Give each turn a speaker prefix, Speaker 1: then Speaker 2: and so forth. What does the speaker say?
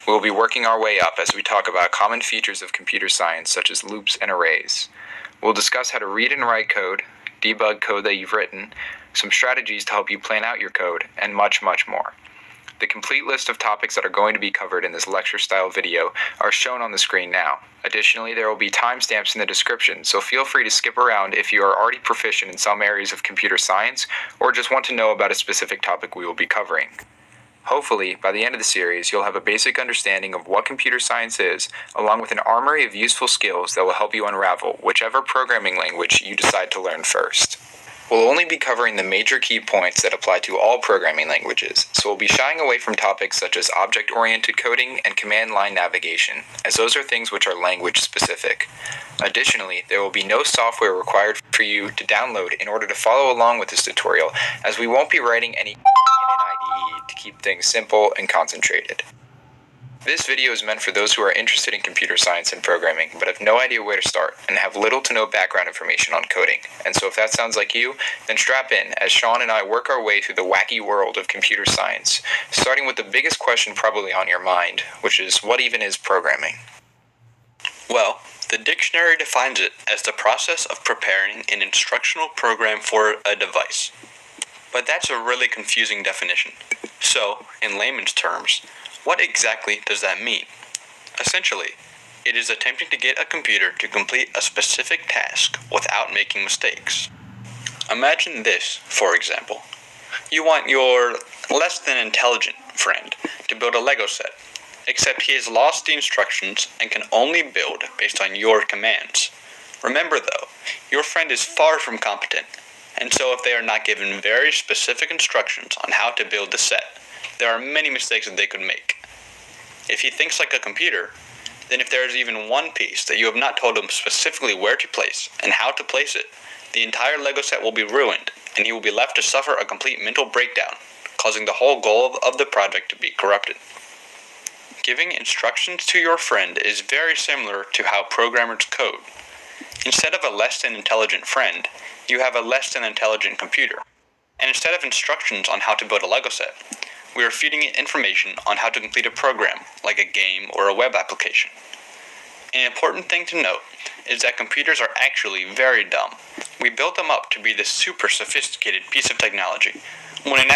Speaker 1: We'll be working our way up as we talk about common features of computer science such as loops and arrays. We'll discuss how to read and write code, debug code that you've written, some strategies to help you plan out your code, and much, much more. The complete list of topics that are going to be covered in this lecture-style video are shown on the screen now. Additionally, there will be timestamps in the description, so feel free to skip around if you are already proficient in some areas of computer science or just want to know about a specific topic we will be covering. Hopefully, by the end of the series, you'll have a basic understanding of what computer science is, along with an armory of useful skills that will help you unravel whichever programming language you decide to learn first. We'll only be covering the major key points that apply to all programming languages, so we'll be shying away from topics such as object-oriented coding and command line navigation, as those are things which are language-specific. Additionally, there will be no software required for you to download in order to follow along with this tutorial, as we won't be writing any in an IDE to keep things simple and concentrated. This video is meant for those who are interested in computer science and programming, but have no idea where to start and have little to no background information on coding. And so if that sounds like you, then strap in as Sean and I work our way through the wacky world of computer science, starting with the biggest question probably on your mind, which is, what even is programming?
Speaker 2: Well, the dictionary defines it as the process of preparing an instructional program for a device. But that's a really confusing definition. So, in layman's terms, what exactly does that mean? Essentially, it is attempting to get a computer to complete a specific task without making mistakes. Imagine this, for example. You want your less than intelligent friend to build a Lego set, except he has lost the instructions and can only build based on your commands. Remember though, your friend is far from competent, and so if they are not given very specific instructions on how to build the set, there are many mistakes that they could make. If he thinks like a computer, then if there is even one piece that you have not told him specifically where to place and how to place it, the entire Lego set will be ruined, and he will be left to suffer a complete mental breakdown, causing the whole goal of the project to be corrupted. Giving instructions to your friend is very similar to how programmers code. Instead of a less than intelligent friend, you have a less than intelligent computer. And instead of instructions on how to build a Lego set, we are feeding it information on how to complete a program, like a game or a web application. An important thing to note is that computers are actually very dumb. We built them up to be this super sophisticated piece of technology, when in